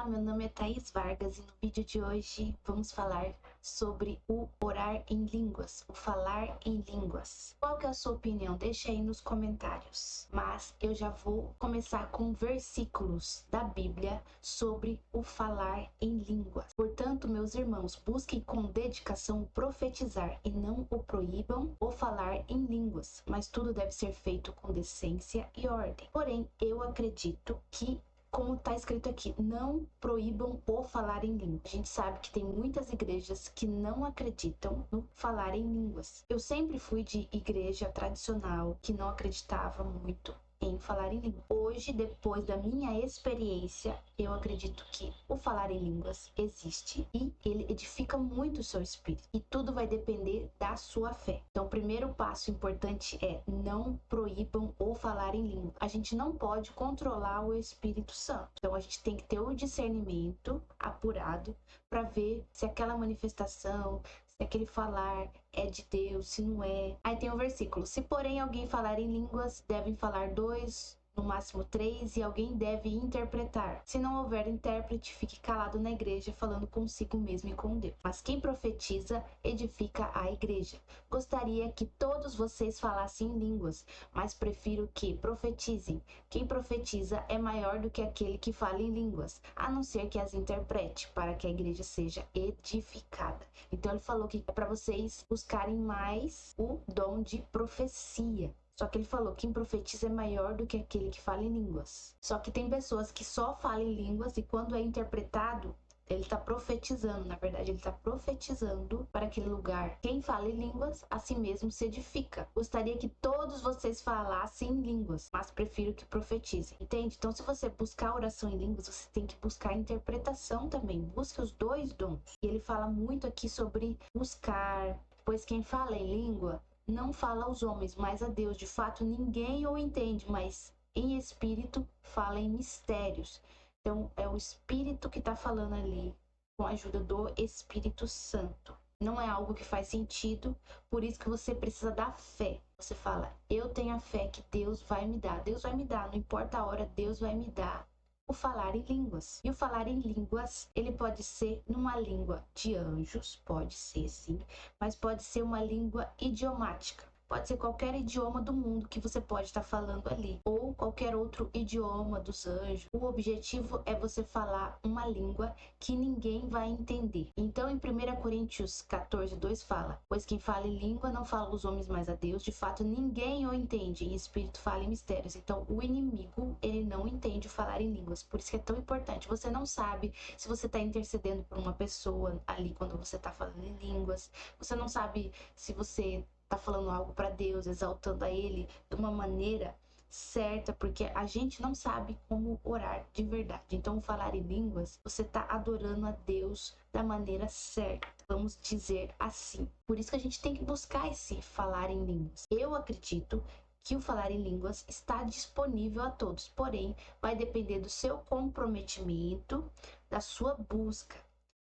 meu nome é Thaís Vargas e no vídeo de hoje vamos falar sobre o orar em línguas, o falar em línguas. Qual que é a sua opinião? Deixa aí nos comentários. Mas eu já vou começar com versículos da Bíblia sobre o falar em línguas. Portanto, meus irmãos, busquem com dedicação o profetizar e não o proíbam o falar em línguas, mas tudo deve ser feito com decência e ordem. Porém, eu acredito que, como está escrito aqui, não proíbam o falar em línguas. A gente sabe que tem muitas igrejas que não acreditam no falar em línguas. Eu sempre fui de igreja tradicional que não acreditava muito em falar em língua. Hoje, depois da minha experiência, eu acredito que o falar em línguas existe e ele edifica muito o seu espírito. E tudo vai depender da sua fé. Então, o primeiro passo importante é não proíbam o falar em língua. A gente não pode controlar o Espírito Santo. Então, a gente tem que ter o discernimento apurado para ver se aquela manifestação, se aquele falar é de Deus, se não é. Aí tem o versículo: se porém alguém falar em línguas, devem falar 2, no máximo 3, e alguém deve interpretar. Se não houver intérprete, fique calado na igreja, falando consigo mesmo e com Deus. Mas quem profetiza, edifica a igreja. Gostaria que todos vocês falassem em línguas, mas prefiro que profetizem. Quem profetiza é maior do que aquele que fala em línguas, a não ser que as interprete, para que a igreja seja edificada. Então ele falou que é para vocês buscarem mais o dom de profecia. Só que ele falou que quem profetiza é maior do que aquele que fala em línguas. Só que tem pessoas que só falam em línguas e quando é interpretado, ele está profetizando. Na verdade, ele está profetizando para aquele lugar. Quem fala em línguas, a si mesmo se edifica. Gostaria que todos vocês falassem em línguas, mas prefiro que profetizem. Entende? Então, se você buscar oração em línguas, você tem que buscar interpretação também. Busque os dois dons. E ele fala muito aqui sobre buscar, pois quem fala em língua não fala aos homens, mas a Deus. De fato, ninguém o entende, mas em espírito fala em mistérios. Então, é o Espírito que está falando ali, com a ajuda do Espírito Santo. Não é algo que faz sentido, por isso que você precisa da fé. Você fala, eu tenho a fé que Deus vai me dar. Deus vai me dar, não importa a hora, Deus vai me dar o falar em línguas. E o falar em línguas, ele pode ser numa língua de anjos, pode ser sim, mas pode ser uma língua idiomática. Pode ser qualquer idioma do mundo que você pode estar falando ali, ou qualquer outro idioma dos anjos. O objetivo é você falar uma língua que ninguém vai entender. Então, em 1 Coríntios 14:2 fala, pois quem fala em língua não fala os homens, mas a Deus. De fato, ninguém o entende. Em espírito fala em mistérios. Então, o inimigo, ele não entende o falar em línguas. Por isso que é tão importante. Você não sabe se você está intercedendo por uma pessoa ali quando você está falando em línguas. Você não sabe se você tá falando algo para Deus, exaltando a Ele de uma maneira certa, porque a gente não sabe como orar de verdade. Então, falar em línguas, você tá adorando a Deus da maneira certa, vamos dizer assim. Por isso que a gente tem que buscar esse falar em línguas. Eu acredito que o falar em línguas está disponível a todos, porém, vai depender do seu comprometimento, da sua busca.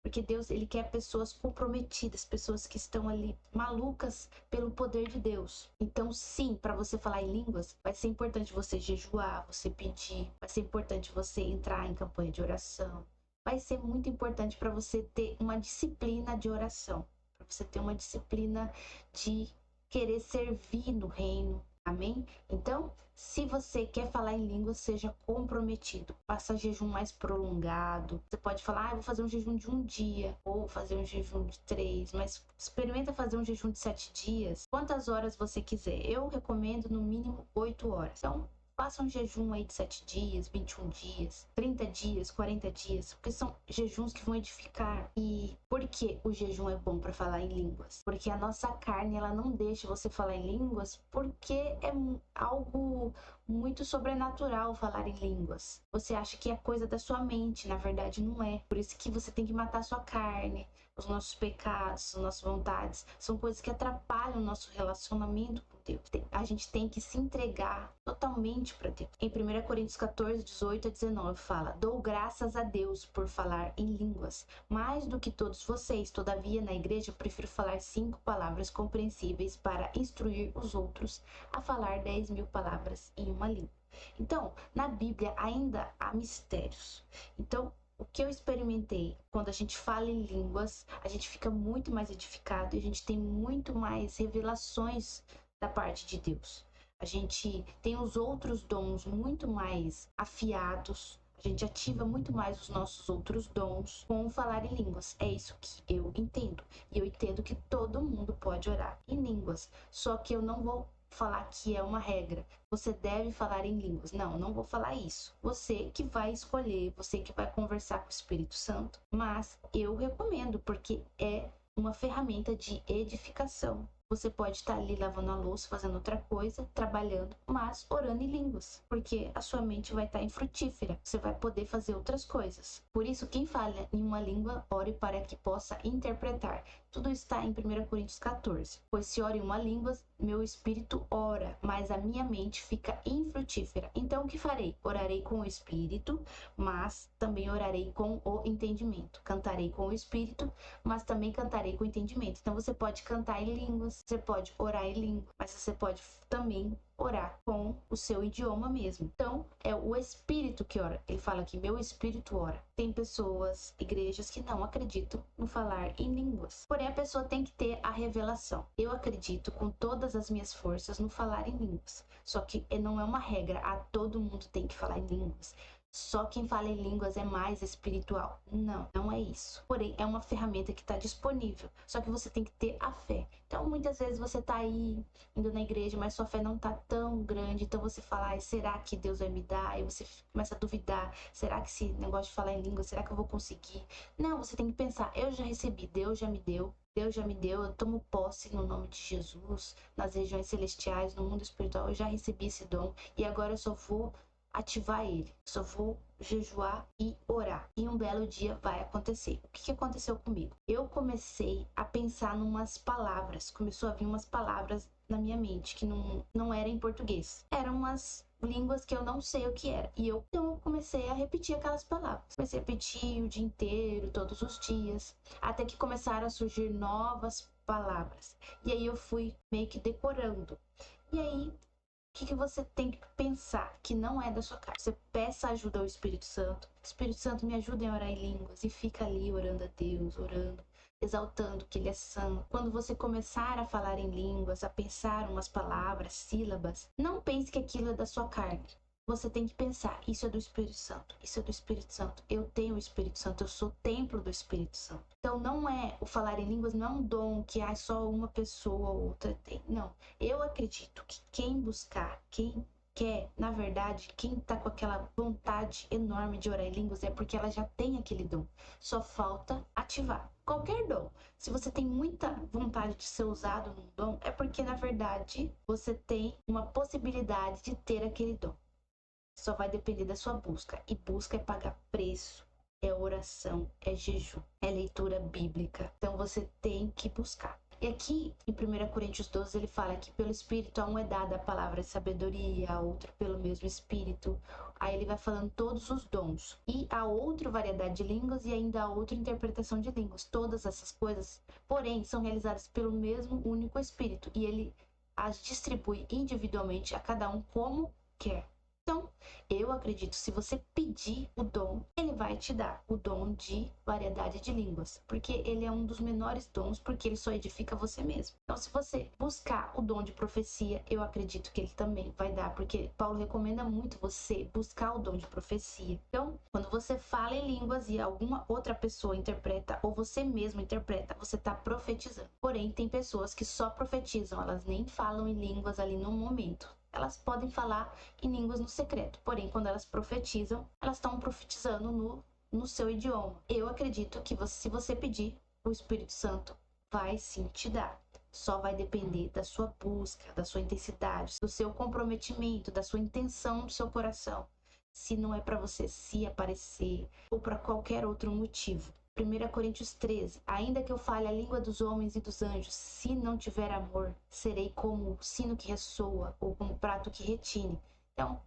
Porque Deus, ele quer pessoas comprometidas, pessoas que estão ali malucas pelo poder de Deus. Então, sim, para você falar em línguas, vai ser importante você jejuar, você pedir, vai ser importante você entrar em campanha de oração. Vai ser muito importante para você ter uma disciplina de oração, para você ter uma disciplina de querer servir no reino. Amém? Então, se você quer falar em língua, seja comprometido. Faça jejum mais prolongado. Você pode falar, eu vou fazer um jejum de 1 dia, ou fazer um jejum de 3, mas experimenta fazer um jejum de 7 dias. Quantas horas você quiser. Eu recomendo no mínimo 8 horas. Então, faça um jejum aí de 7 dias, 21 dias, 30 dias, 40 dias, porque são jejuns que vão edificar. E por que o jejum é bom para falar em línguas? Porque a nossa carne, ela não deixa você falar em línguas, porque é algo muito sobrenatural falar em línguas. Você acha que é coisa da sua mente, na verdade não é. Por isso que você tem que matar a sua carne, os nossos pecados, as nossas vontades, são coisas que atrapalham o nosso relacionamento com Deus. A gente tem que se entregar totalmente para Deus. Em 1 Coríntios 14:18-19 fala, dou graças a Deus por falar em línguas, mais do que todos vocês. Todavia, na igreja, eu prefiro falar 5 palavras compreensíveis para instruir os outros a falar 10.000 palavras em uma língua. Então, na Bíblia ainda há mistérios. Então, o que eu experimentei, quando a gente fala em línguas, a gente fica muito mais edificado e a gente tem muito mais revelações da parte de Deus. A gente tem os outros dons muito mais afiados. A gente ativa muito mais os nossos outros dons com o falar em línguas. É isso que eu entendo. E eu entendo que todo mundo pode orar em línguas. Só que eu não vou falar que é uma regra. Você deve falar em línguas. Não, não vou falar isso. Você que vai escolher, você que vai conversar com o Espírito Santo. Mas eu recomendo, porque é uma ferramenta de edificação. Você pode estar ali lavando a louça, fazendo outra coisa, trabalhando, mas orando em línguas, porque a sua mente vai estar infrutífera. Você vai poder fazer outras coisas. Por isso, quem fala em uma língua, ore para que possa interpretar. Tudo está em 1 Coríntios 14. Pois se oro em uma língua, meu espírito ora, mas a minha mente fica infrutífera. Então, o que farei? Orarei com o espírito, mas também orarei com o entendimento. Cantarei com o espírito, mas também cantarei com o entendimento. Então, você pode cantar em línguas, você pode orar em língua, mas você pode também orar com o seu idioma mesmo. Então, é o espírito que ora. Ele fala que meu espírito ora. Tem pessoas, igrejas que não acreditam no falar em línguas. Porém, a pessoa tem que ter a revelação. Eu acredito com todas as minhas forças no falar em línguas. Só que não é uma regra. Todo mundo tem que falar em línguas. Só quem fala em línguas é mais espiritual. Não, não é isso. Porém, é uma ferramenta que está disponível. Só que você tem que ter a fé. Então, muitas vezes você está aí indo na igreja, mas sua fé não está tão grande. Então você fala, será que Deus vai me dar? E você começa a duvidar. Será que esse negócio de falar em língua, será que eu vou conseguir? Não, você tem que pensar, eu já recebi, Deus já me deu. Deus já me deu, eu tomo posse no nome de Jesus, nas regiões celestiais, no mundo espiritual, eu já recebi esse dom. E agora eu só vou ativar ele. Só vou jejuar e orar. E um belo dia vai acontecer. O que aconteceu comigo? Eu comecei a pensar numas palavras. Começou a vir umas palavras na minha mente que não era em português. Eram umas línguas que eu não sei o que era. E então eu comecei a repetir aquelas palavras. Comecei a repetir o dia inteiro, todos os dias. Até que começaram a surgir novas palavras. E aí eu fui meio que decorando. E aí o que você tem que pensar que não é da sua cara? Você peça ajuda ao Espírito Santo. Espírito Santo, me ajuda a orar em línguas. E fica ali orando a Deus, orando, exaltando que Ele é santo. Quando você começar a falar em línguas, a pensar umas palavras, sílabas, não pense que aquilo é da sua carne. Você tem que pensar, isso é do Espírito Santo, isso é do Espírito Santo. Eu tenho o Espírito Santo, eu sou templo do Espírito Santo. Então não é, o falar em línguas não é um dom que só uma pessoa ou outra tem. Não, eu acredito que quem buscar, quem quer, na verdade, quem tá com aquela vontade enorme de orar em línguas é porque ela já tem aquele dom. Só falta ativar. Qualquer dom. Se você tem muita vontade de ser usado num dom, é porque, na verdade, você tem uma possibilidade de ter aquele dom. Só vai depender da sua busca. E busca é pagar preço, é oração, é jejum, é leitura bíblica. Então você tem que buscar. E aqui em 1 Coríntios 12 ele fala que pelo Espírito a um é dada a palavra de sabedoria, a outro pelo mesmo Espírito. Aí ele vai falando todos os dons. E a outra variedade de línguas e ainda a outra interpretação de línguas. Todas essas coisas, porém, são realizadas pelo mesmo único Espírito. E ele as distribui individualmente a cada um como quer. Então, eu acredito, se você pedir o dom, ele vai te dar o dom de variedade de línguas, porque ele é um dos menores dons, porque ele só edifica você mesmo. Então, se você buscar o dom de profecia, eu acredito que ele também vai dar, porque Paulo recomenda muito você buscar o dom de profecia. Então, quando você fala em línguas e alguma outra pessoa interpreta, ou você mesmo interpreta, você está profetizando. Porém, tem pessoas que só profetizam, elas nem falam em línguas ali no momento. Elas podem falar em línguas no secreto, porém, quando elas profetizam, elas estão profetizando no seu idioma. Eu acredito que se você pedir, o Espírito Santo vai sim te dar. Só vai depender da sua busca, da sua intensidade, do seu comprometimento, da sua intenção do seu coração. Se não é para você se aparecer ou para qualquer outro motivo. 1 Coríntios 13, ainda que eu fale a língua dos homens e dos anjos, se não tiver amor, serei como o sino que ressoa ou como o prato que retine. Então,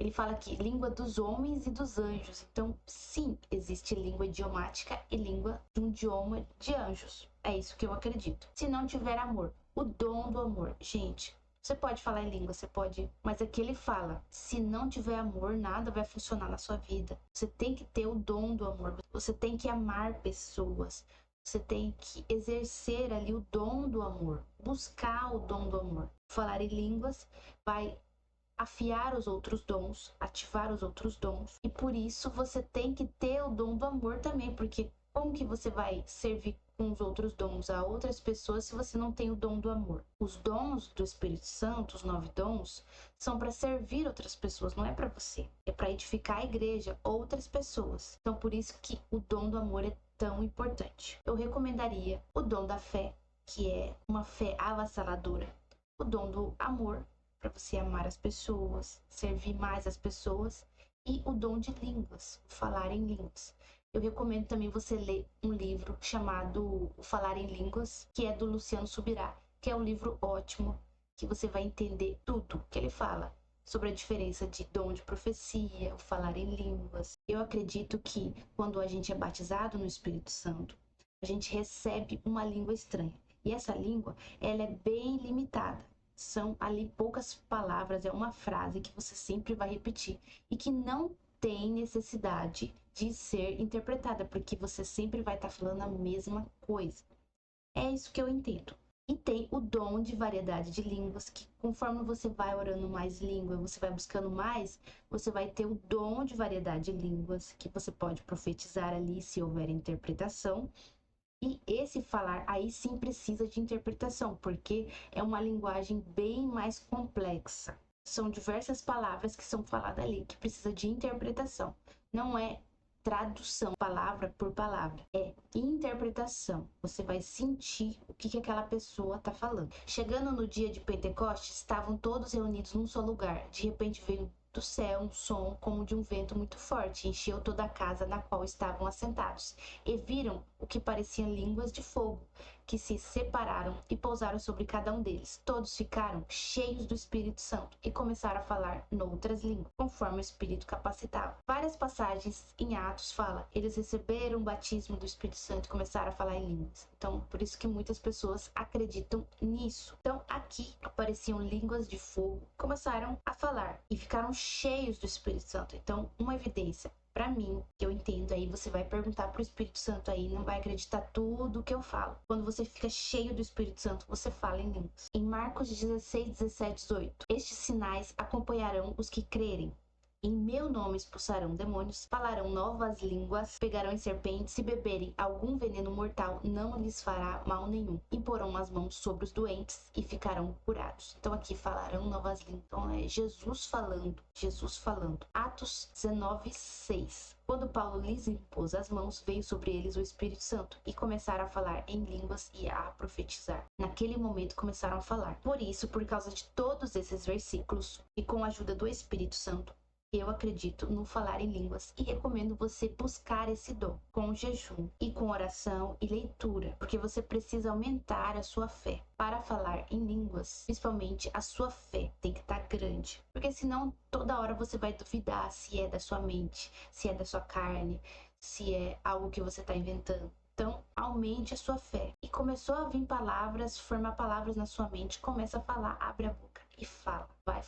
ele fala aqui, língua dos homens e dos anjos. Então, sim, existe língua idiomática e língua de um idioma de anjos. É isso que eu acredito. Se não tiver amor, o dom do amor. Gente, Você pode falar em língua, você pode, mas aqui ele fala, se não tiver amor, nada vai funcionar na sua vida. Você tem que ter o dom do amor, você tem que amar pessoas, você tem que exercer ali o dom do amor, buscar o dom do amor. Falar em línguas vai afiar os outros dons, ativar os outros dons. E por isso você tem que ter o dom do amor também, porque como que você vai servir com os outros dons a outras pessoas se você não tem o dom do amor? Os dons do Espírito Santo, os 9 dons, são para servir outras pessoas, não é para você. É para edificar a igreja, outras pessoas. Então por isso que o dom do amor é tão importante. Eu recomendaria o dom da fé, que é uma fé avassaladora. O dom do amor, para você amar as pessoas, servir mais as pessoas, e o dom de línguas, o falar em línguas. Eu recomendo também você ler um livro chamado O Falar em Línguas, que é do Luciano Subirá, que é um livro ótimo, que você vai entender tudo que ele fala sobre a diferença de dom de profecia, o falar em línguas. Eu acredito que quando a gente é batizado no Espírito Santo, a gente recebe uma língua estranha. E essa língua, ela é bem limitada. São ali poucas palavras, é uma frase que você sempre vai repetir e que não tem necessidade de ser interpretada, porque você sempre vai estar falando a mesma coisa. É isso que eu entendo. E tem o dom de variedade de línguas, que conforme você vai orando mais língua, você vai buscando mais, você vai ter o dom de variedade de línguas, que você pode profetizar ali se houver interpretação. E esse falar aí sim precisa de interpretação, porque é uma linguagem bem mais complexa. São diversas palavras que são faladas ali, que precisa de interpretação. Não é tradução, palavra por palavra. É interpretação. Você vai sentir o que aquela pessoa está falando. Chegando no dia de Pentecostes, estavam todos reunidos num só lugar. De repente veio do céu um som como de um vento muito forte, encheu toda a casa na qual estavam assentados, e viram o que pareciam línguas de fogo, que se separaram e pousaram sobre cada um deles. Todos ficaram cheios do Espírito Santo e começaram a falar noutras línguas, conforme o Espírito capacitava. Várias passagens em Atos falam, eles receberam o batismo do Espírito Santo e começaram a falar em línguas. Então, por isso que muitas pessoas acreditam nisso. Então, aqui apareciam línguas de fogo, começaram a falar e ficaram cheios do Espírito Santo. Então, uma evidência para mim, que eu entendo, aí você vai perguntar pro Espírito Santo aí, não vai acreditar tudo que eu falo. Quando você fica cheio do Espírito Santo, você fala em línguas. Em Marcos 16, 17, 18, estes sinais acompanharão os que crerem. Em meu nome expulsarão demônios, falarão novas línguas, pegarão em serpentes, se beberem algum veneno mortal, não lhes fará mal nenhum. Imporão as mãos sobre os doentes e ficarão curados. Então aqui falarão novas línguas. Então é Jesus falando, Jesus falando. Atos 19, 6. Quando Paulo lhes impôs as mãos, veio sobre eles o Espírito Santo e começaram a falar em línguas e a profetizar. Naquele momento começaram a falar. Por isso, por causa de todos esses versículos e com a ajuda do Espírito Santo, eu acredito no falar em línguas e recomendo você buscar esse dom com jejum e com oração e leitura, porque você precisa aumentar a sua fé. Para falar em línguas, principalmente a sua fé tem que estar grande, porque senão toda hora você vai duvidar se é da sua mente, se é da sua carne, se é algo que você está inventando. Então, aumente a sua fé. E começou a vir palavras, formar palavras na sua mente, começa a falar, abre a boca e fala. Vai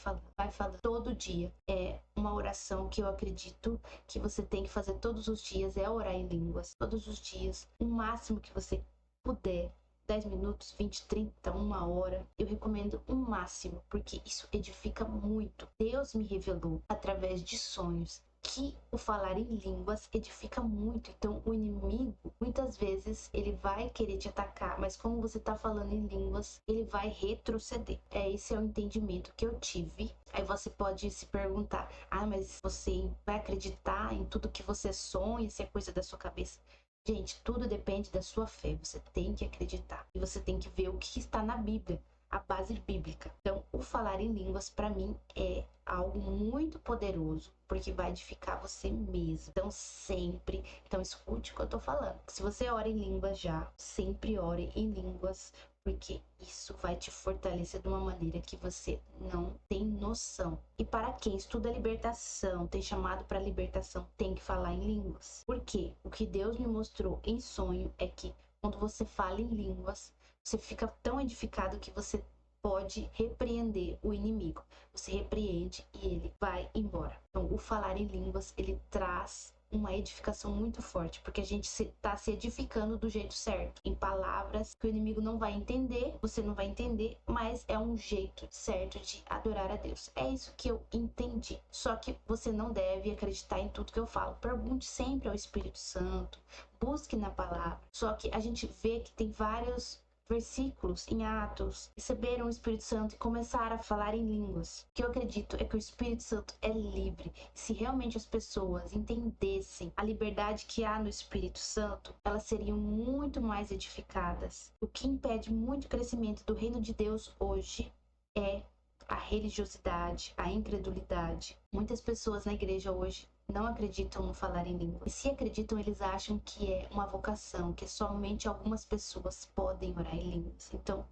falando todo dia. É uma oração que eu acredito que você tem que fazer todos os dias, é orar em línguas. Todos os dias, o máximo que você puder. 10 minutos, 20, 30, 1 hora. Eu recomendo o máximo, porque isso edifica muito. Deus me revelou através de sonhos que o falar em línguas edifica muito. Então o inimigo, muitas vezes, ele vai querer te atacar, mas como você tá falando em línguas, ele vai retroceder. Esse é o entendimento que eu tive. Aí você pode se perguntar, mas você vai acreditar em tudo que você sonha, se é coisa da sua cabeça? Gente, tudo depende da sua fé. Você tem que acreditar. E você tem que ver o que está na Bíblia, a base bíblica. Então, o falar em línguas, para mim, é algo muito poderoso, porque vai edificar você mesmo. Então, sempre. Então, escute o que eu tô falando. Se você ora em línguas já, sempre ore em línguas, porque isso vai te fortalecer de uma maneira que você não tem noção. E para quem estuda libertação, tem chamado para libertação, tem que falar em línguas. Porque o que Deus me mostrou em sonho é que quando você fala em línguas, você fica tão edificado que você pode repreender o inimigo. Você repreende e ele vai embora. Então, o falar em línguas, ele traz uma edificação muito forte, porque a gente está se edificando do jeito certo, em palavras que o inimigo não vai entender, você não vai entender, mas é um jeito certo de adorar a Deus. É isso que eu entendi. Só que você não deve acreditar em tudo que eu falo. Pergunte sempre ao Espírito Santo, busque na palavra. Só que a gente vê que tem vários versículos em Atos, receberam o Espírito Santo e começaram a falar em línguas. O que eu acredito é que o Espírito Santo é livre. E se realmente as pessoas entendessem a liberdade que há no Espírito Santo, elas seriam muito mais edificadas. O que impede muito o crescimento do reino de Deus hoje é a religiosidade, a incredulidade. Muitas pessoas na igreja hoje não acreditam no falar em língua. E se acreditam, eles acham que é uma vocação, que somente algumas pessoas podem orar em línguas. Então,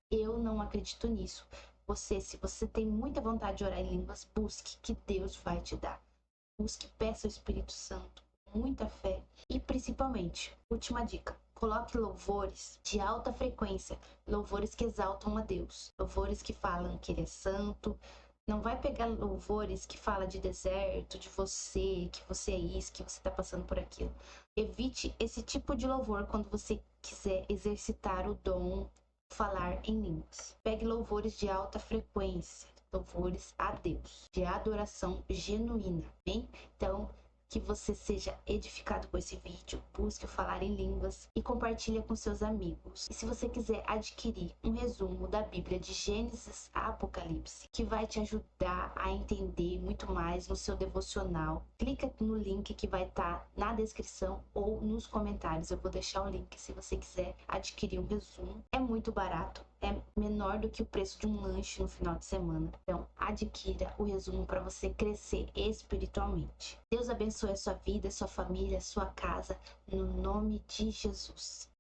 eu não acredito nisso. Se você tem muita vontade de orar em línguas, busque, que Deus vai te dar. Busque, peça ao Espírito Santo, muita fé. E principalmente, última dica, coloque louvores de alta frequência, louvores que exaltam a Deus, louvores que falam que Ele é santo. Não vai pegar louvores que fala de deserto, de você, que você é isso, que você está passando por aquilo. Evite esse tipo de louvor quando você quiser exercitar o dom falar em línguas. Pegue louvores de alta frequência, louvores a Deus, de adoração genuína, bem? Então, que você seja edificado com esse vídeo, busque o falar em línguas e compartilhe com seus amigos. E se você quiser adquirir um resumo da Bíblia de Gênesis a Apocalipse, que vai te ajudar a entender muito mais no seu devocional, clica no link que vai estar na descrição ou nos comentários. Eu vou deixar o link se você quiser adquirir um resumo. É muito barato. É menor do que o preço de um lanche no final de semana. Então, adquira o resumo para você crescer espiritualmente. Deus abençoe a sua vida, a sua família, a sua casa, no nome de Jesus.